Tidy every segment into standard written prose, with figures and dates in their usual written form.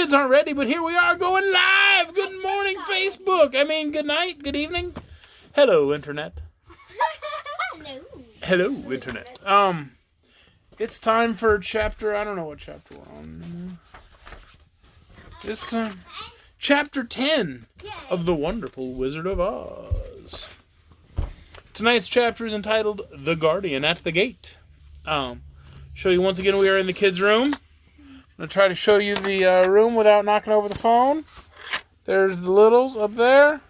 kids aren't ready, but here we are going live. Good morning, Facebook. I mean, good night, good evening. Hello, Internet. Hello, Internet. It's time for chapter, I don't know what chapter we're on. This time, chapter 10 of The Wonderful Wizard of Oz. Tonight's chapter is entitled The Guardian at the Gate. Show you once again we are in the kids' room. I'm going to try to show you the room without knocking over the phone. There's the littles up there.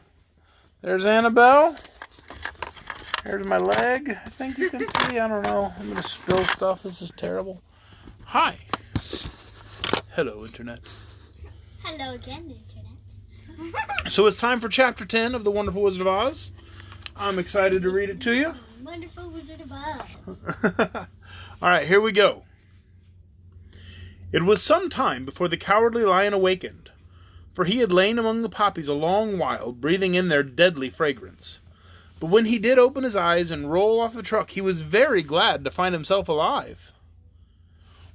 There's Annabelle. There's my leg. I think you can see. I don't know. I'm going to spill stuff. This is terrible. Hi. Hello, Internet. Hello again, Internet. So it's time for Chapter 10 of The Wonderful Wizard of Oz. I'm excited to read it to you. Wonderful Wizard of Oz. All right, here we go. It was some time before the Cowardly Lion awakened, for he had lain among the poppies a long while, breathing in their deadly fragrance. But when he did open his eyes and roll off the truck, he was very glad to find himself alive.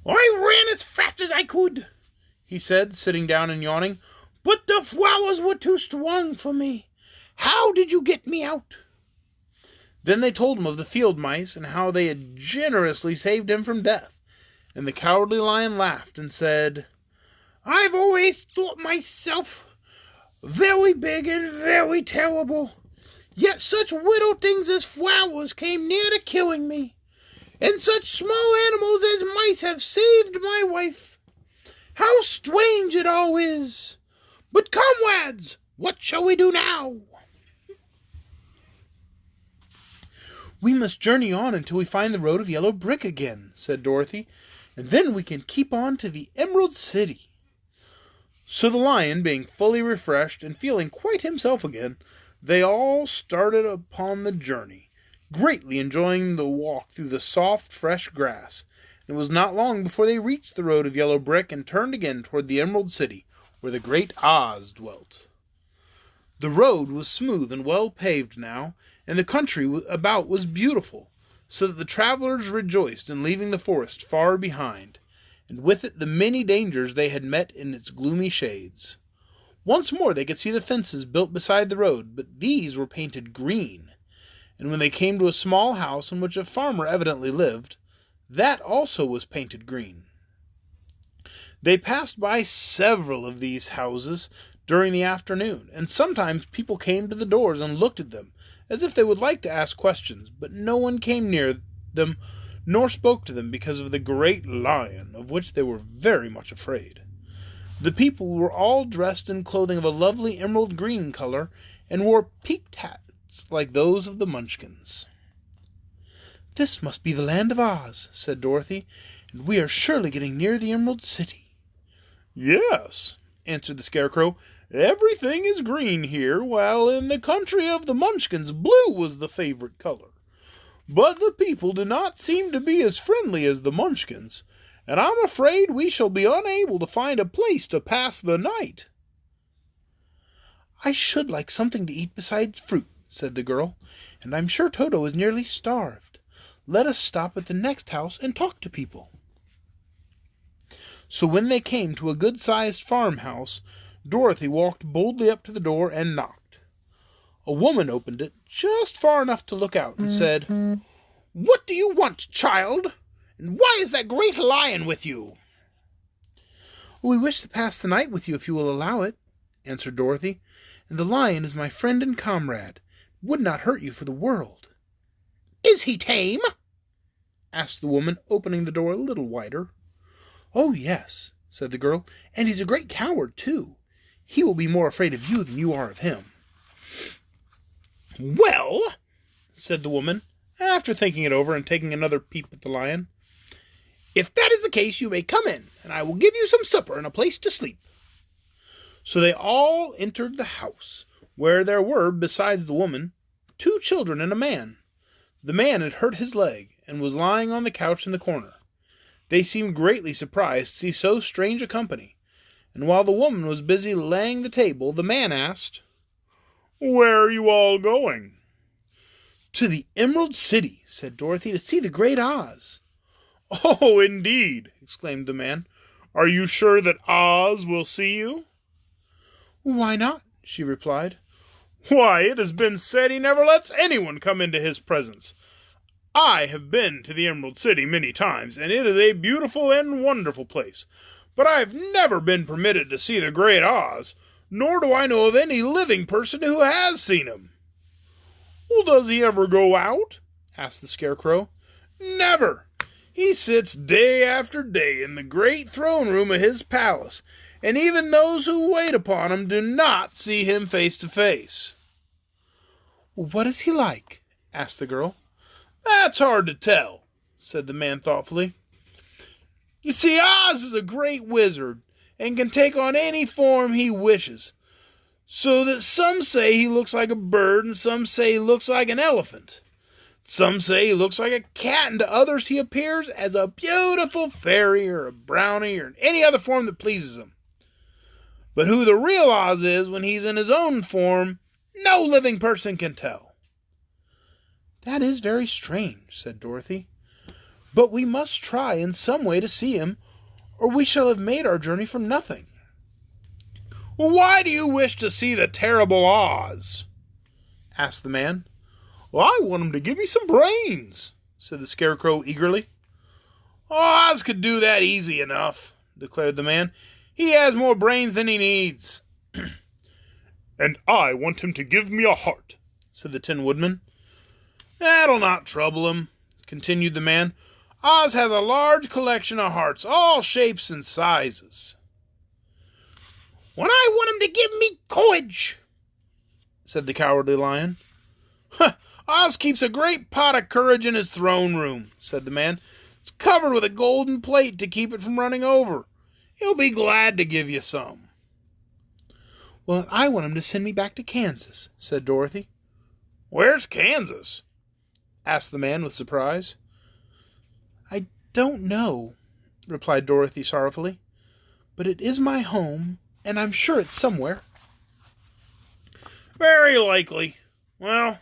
"I ran as fast as I could," he said, sitting down and yawning, "but the flowers were too strong for me. How did you get me out?" Then they told him of the field mice and how they had generously saved him from death. And the Cowardly Lion laughed and said, "I've always thought myself very big and very terrible. Yet such little things as flowers came near to killing me. And such small animals as mice have saved my wife. How strange it all is! But comrades, what shall we do now?" "We must journey on until we find the road of yellow brick again," said Dorothy, "and then we can keep on to the Emerald City." So the lion, being fully refreshed and feeling quite himself again, they all started upon the journey, greatly enjoying the walk through the soft, fresh grass. It was not long before they reached the road of yellow brick and turned again toward the Emerald City, where the great Oz dwelt. The road was smooth and well paved now, and the country about was beautiful, so that the travelers rejoiced in leaving the forest far behind, and with it the many dangers they had met in its gloomy shades. Once more they could see the fences built beside the road, but these were painted green, and when they came to a small house in which a farmer evidently lived, that also was painted green. They passed by several of these houses during the afternoon, and sometimes people came to the doors and looked at them, as if they would like to ask questions, but no one came near them nor spoke to them because of the great lion, of which they were very much afraid. The people were all dressed in clothing of a lovely emerald green color, and wore peaked hats like those of the Munchkins. "This must be the land of Oz," said Dorothy, "and we are surely getting near the Emerald City." "Yes," answered the Scarecrow, "everything is green here, while in the country of the Munchkins blue was the favorite color. But the people do not seem to be as friendly as the Munchkins, and I'm afraid we shall be unable to find a place to pass the night." "I should like something to eat besides fruit," said the girl, "and I'm sure Toto is nearly starved. Let us stop at the next house and talk to people." So when they came to a good-sized farmhouse, Dorothy walked boldly up to the door and knocked. A woman opened it just far enough to look out and said, "What do you want, child? And why is that great lion with you?" "We wish to pass the night with you if you will allow it," answered Dorothy, "and the lion is my friend and comrade, would not hurt you for the world." "Is he tame?" asked the woman, opening the door a little wider. "Oh, yes," said the girl, "and he's a great coward, too. He will be more afraid of you than you are of him." "Well," said the woman, after thinking it over and taking another peep at the lion, "if that is the case, you may come in, and I will give you some supper and a place to sleep." So they all entered the house, where there were, besides the woman, 2 children and a man. The man had hurt his leg, and was lying on the couch in the corner. They seemed greatly surprised to see so strange a company, and while the woman was busy laying the table, the man asked, "Where are you all going?" "To the Emerald City," said Dorothy, "to see the great Oz." "Oh, indeed!" exclaimed the man. Are you sure that Oz will see you?" "Why not?" she replied. "Why, it has been said he never lets anyone come into his presence. I have been to the Emerald City many times, and it is a beautiful and wonderful place, but I have never been permitted to see the great Oz, nor do I know of any living person who has seen him." "Well, does he ever go out?" asked the Scarecrow. "Never. He sits day after day in the great throne room of his palace, and even those who wait upon him do not see him face to face." "What is he like?" asked the girl. "That's hard to tell," said the man thoughtfully. "You see, Oz is a great wizard, and can take on any form he wishes, so that some say he looks like a bird, and some say he looks like an elephant. Some say he looks like a cat, and to others he appears as a beautiful fairy or a brownie or in any other form that pleases him. But who the real Oz is when he's in his own form, no living person can tell." "That is very strange," said Dorothy. "But we must try in some way to see him, or we shall have made our journey for nothing." "Well, why do you wish to see the terrible Oz?" asked the man. "Well, I want him to give me some brains," said the Scarecrow eagerly. "Oz could do that easy enough," declared the man. "He has more brains than he needs." "And I want him to give me a heart," said the Tin Woodman. "That'll not trouble him," continued the man. "Oz has a large collection of hearts, all shapes and sizes." "When I want him to give me courage," said the Cowardly Lion. "Oz keeps a great pot of courage in his throne room," said the man. "It's covered with a golden plate to keep it from running over. He'll be glad to give you some." "Well, I want him to send me back to Kansas," said Dorothy. "Where's Kansas?" asked the man with surprise. "I don't know," replied Dorothy sorrowfully, "but it is my home, and I'm sure it's somewhere." "Very likely. Well,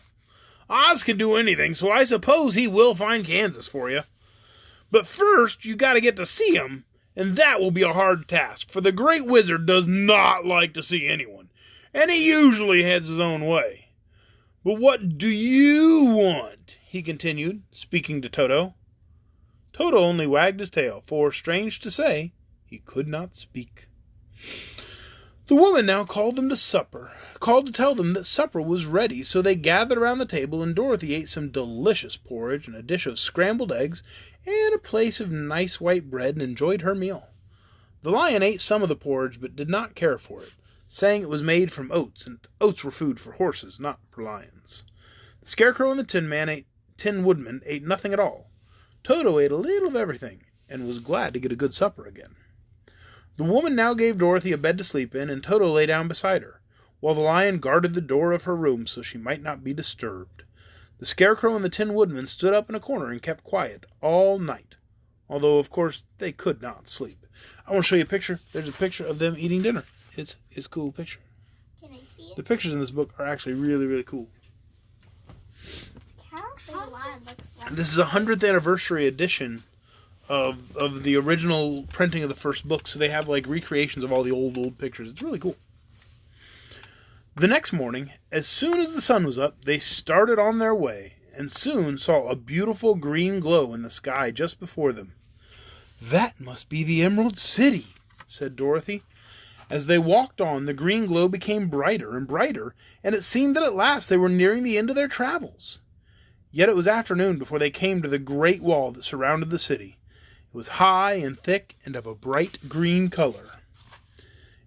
Oz can do anything, so I suppose he will find Kansas for you. But first, you got to get to see him, and that will be a hard task, for the Great Wizard does not like to see anyone, and he usually heads his own way. But what do you want?" he continued, speaking to Toto. Toto only wagged his tail, for, strange to say, he could not speak. The woman now called them to supper, called to tell them that supper was ready, so they gathered around the table, and Dorothy ate some delicious porridge and a dish of scrambled eggs and a place of nice white bread and enjoyed her meal. The lion ate some of the porridge, but did not care for it, saying it was made from oats, and oats were food for horses, not for lions. The Scarecrow and the Tin Woodman ate nothing at all. Toto ate a little of everything, and was glad to get a good supper again. The woman now gave Dorothy a bed to sleep in, and Toto lay down beside her, while the lion guarded the door of her room so she might not be disturbed. The Scarecrow and the Tin Woodman stood up in a corner and kept quiet all night, although, of course, they could not sleep. I want to show you a picture. There's a picture of them eating dinner. It's a cool picture. Can I see it? The pictures in this book are actually really, really cool. This is a 100th anniversary edition of the original printing of the first book, so they have like recreations of all the old pictures. It's really cool. The next morning, as soon as the sun was up, they started on their way, and soon saw a beautiful green glow in the sky just before them. "That must be the Emerald City," said Dorothy. As they walked on, the green glow became brighter and brighter, and it seemed that at last they were nearing the end of their travels. Yet it was afternoon before they came to the great wall that surrounded the city. It was high and thick and of a bright green color.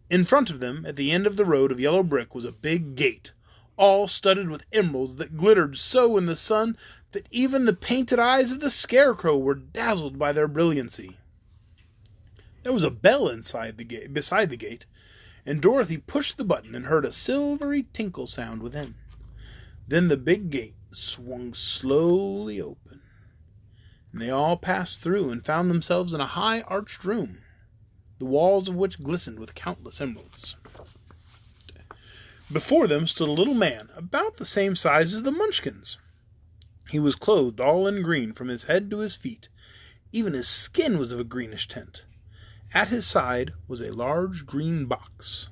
In front of them, at the end of the road of yellow brick, was a big gate, all studded with emeralds that glittered so in the sun that even the painted eyes of the Scarecrow were dazzled by their brilliancy. There was a bell beside the gate, and Dorothy pushed the button and heard a silvery tinkle sound within. Then the big gate swung slowly open, and they all passed through and found themselves in a high arched room, the walls of which glistened with countless emeralds. Before them stood a little man, about the same size as the Munchkins. He was clothed all in green from his head to his feet. Even his skin was of a greenish tint. At his side was a large green box.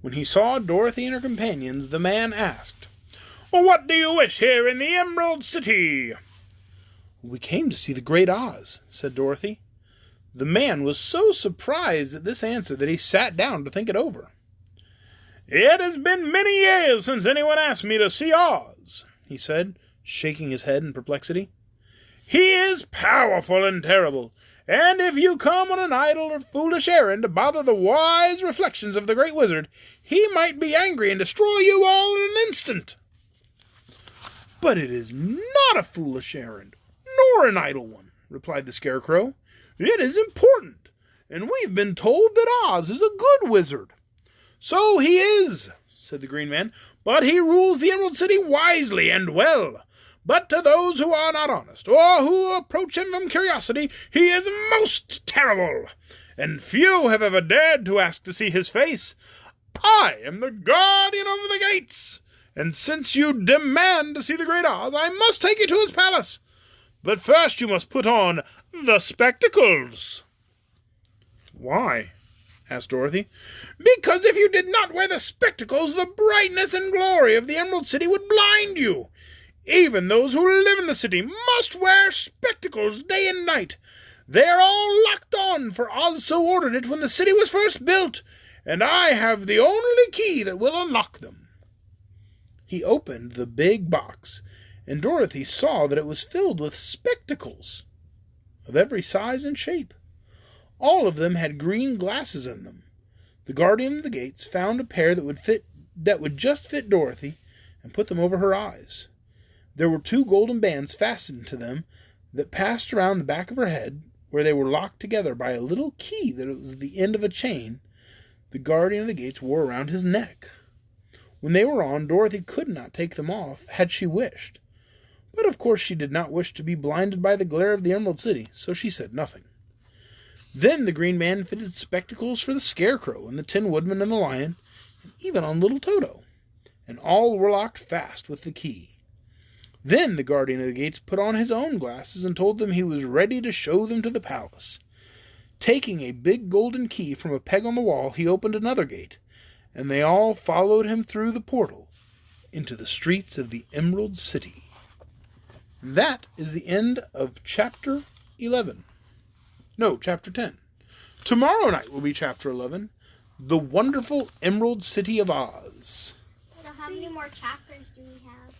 When he saw Dorothy and her companions, the man asked, "What do you wish here in the Emerald City?" "We came to see the Great Oz," said Dorothy. The man was so surprised at this answer that he sat down to think it over. "It has been many years since anyone asked me to see Oz," he said, shaking his head in perplexity. "He is powerful and terrible, and if you come on an idle or foolish errand to bother the wise reflections of the great wizard, he might be angry and destroy you all in an instant." "But it is not a foolish errand, nor an idle one," replied the Scarecrow. "It is important, and we've been told that Oz is a good wizard." "So he is," said the Green Man, "but he rules the Emerald City wisely and well. But to those who are not honest, or who approach him from curiosity, he is most terrible, and few have ever dared to ask to see his face. I am the guardian of the gates, and since you demand to see the Great Oz, I must take you to his palace. But first you must put on the spectacles." "Why?" asked Dorothy. "Because if you did not wear the spectacles, the brightness and glory of the Emerald City would blind you. Even those who live in the city must wear spectacles day and night. They are all locked on, for Oz so ordered it when the city was first built, and I have the only key that will unlock them." He opened the big box, and Dorothy saw that it was filled with spectacles of every size and shape. All of them had green glasses in them. The guardian of the gates found a pair that would just fit Dorothy, and put them over her eyes. There were 2 golden bands fastened to them that passed around the back of her head, where they were locked together by a little key that was the end of a chain the guardian of the gates wore around his neck. When they were on, Dorothy could not take them off had she wished. But of course she did not wish to be blinded by the glare of the Emerald City, so she said nothing. Then the Green Man fitted spectacles for the Scarecrow and the Tin Woodman and the Lion, and even on little Toto, and all were locked fast with the key. Then the guardian of the gates put on his own glasses and told them he was ready to show them to the palace. Taking a big golden key from a peg on the wall, he opened another gate, and they all followed him through the portal into the streets of the Emerald City. That is the end of Chapter 11. No, Chapter 10. Tomorrow night will be Chapter 11, The Wonderful Emerald City of Oz. So how many more chapters do we have?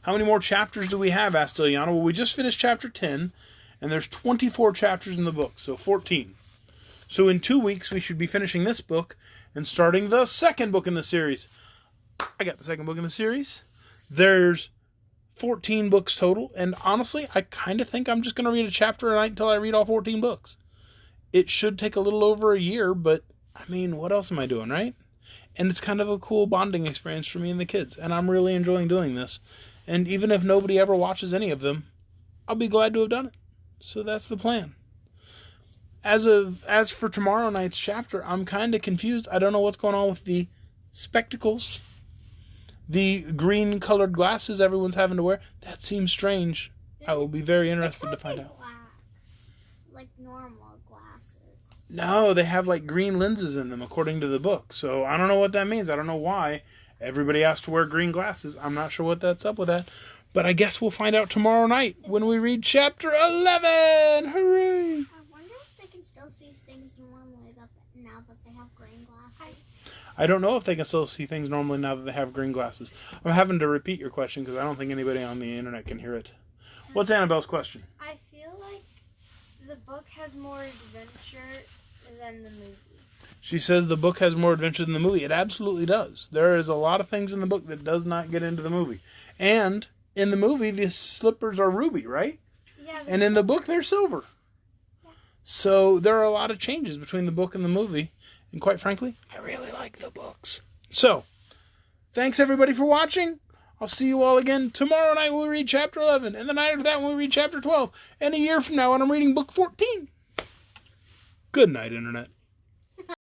How many more chapters do we have, asked Ileana? Well, we just finished Chapter 10, and there's 24 chapters in the book, so 14. So in 2 weeks, we should be finishing this book and starting the second book in the series. I got the second book in the series. There's 14 books total, and honestly, I kind of think I'm just going to read a chapter a night until I read all 14 books. It should take a little over a year, but, I mean, what else am I doing, right? And it's kind of a cool bonding experience for me and the kids, and I'm really enjoying doing this. And even if nobody ever watches any of them, I'll be glad to have done it. So that's the plan. As for tomorrow night's chapter, I'm kind of confused. I don't know what's going on with the spectacles. The green-colored glasses everyone's having to wear. That seems strange. I will be very interested to find out. Like normal glasses. No, they have like green lenses in them, according to the book. So I don't know what that means. I don't know why everybody has to wear green glasses. I'm not sure what that's up with that. But I guess we'll find out tomorrow night when we read Chapter 11. Hooray! I wonder if they can still see things normally now that they have green glasses. I don't know if they can still see things normally now that they have green glasses. I'm having to repeat your question because I don't think anybody on the internet can hear it. What's Annabelle's question? I feel like the book has more adventure than the movie. She says the book has more adventure than the movie. It absolutely does. There is a lot of things in the book that does not get into the movie. And in the movie, the slippers are ruby, right? Yeah. And in the book, they're silver. Yeah. So there are a lot of changes between the book and the movie. And quite frankly, I really like the books. So, thanks everybody for watching. I'll see you all again tomorrow night when we read Chapter 11. And the night after that when we read Chapter 12. And a year from now when I'm reading Book 14. Good night, Internet.